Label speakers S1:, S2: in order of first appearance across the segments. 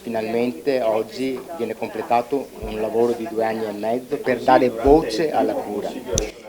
S1: Finalmente oggi viene completato un lavoro di 2 anni e mezzo per dare voce alla cura.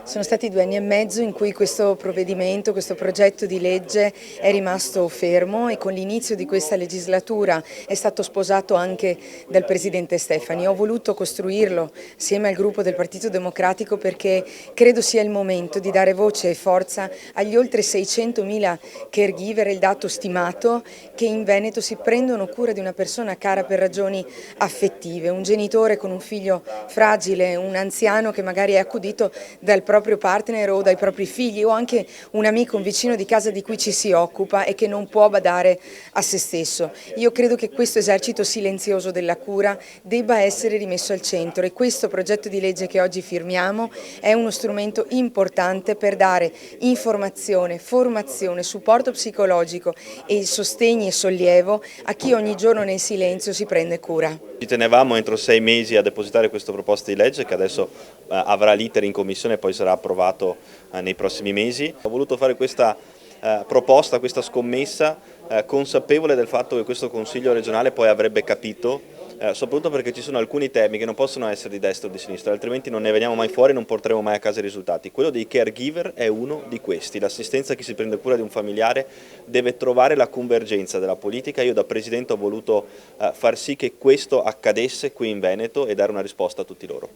S2: Sono stati 2 anni e mezzo in cui questo provvedimento, questo progetto di legge è rimasto fermo e con l'inizio di questa legislatura è stato sposato anche dal Presidente Stefani. Ho voluto costruirlo assieme al gruppo del Partito Democratico perché credo sia il momento di dare voce e forza agli oltre 600.000 caregiver, il dato stimato, che in Veneto si prendono cura di una persona cara per ragioni affettive, un genitore con un figlio fragile, un anziano che magari è accudito dal proprio partner o dai propri figli, o anche un amico, un vicino di casa di cui ci si occupa e che non può badare a se stesso. Io credo che questo esercito silenzioso della cura debba essere rimesso al centro e questo progetto di legge che oggi firmiamo è uno strumento importante per dare informazione, formazione, supporto psicologico e sostegno e sollievo a chi ogni giorno nel silenzio si prende cura.
S3: Ci tenevamo entro 6 mesi a depositare questa proposta di legge che adesso avrà l'iter in commissione e poi sarà approvato nei prossimi mesi. Ho voluto fare questa proposta, questa scommessa, consapevole del fatto che questo Consiglio regionale poi avrebbe capito, soprattutto perché ci sono alcuni temi che non possono essere di destra o di sinistra, altrimenti non ne veniamo mai fuori e non porteremo mai a casa i risultati. Quello dei caregiver è uno di questi, l'assistenza a chi si prende cura di un familiare deve trovare la convergenza della politica. Io da Presidente ho voluto far sì che questo accadesse qui in Veneto e dare una risposta a tutti loro.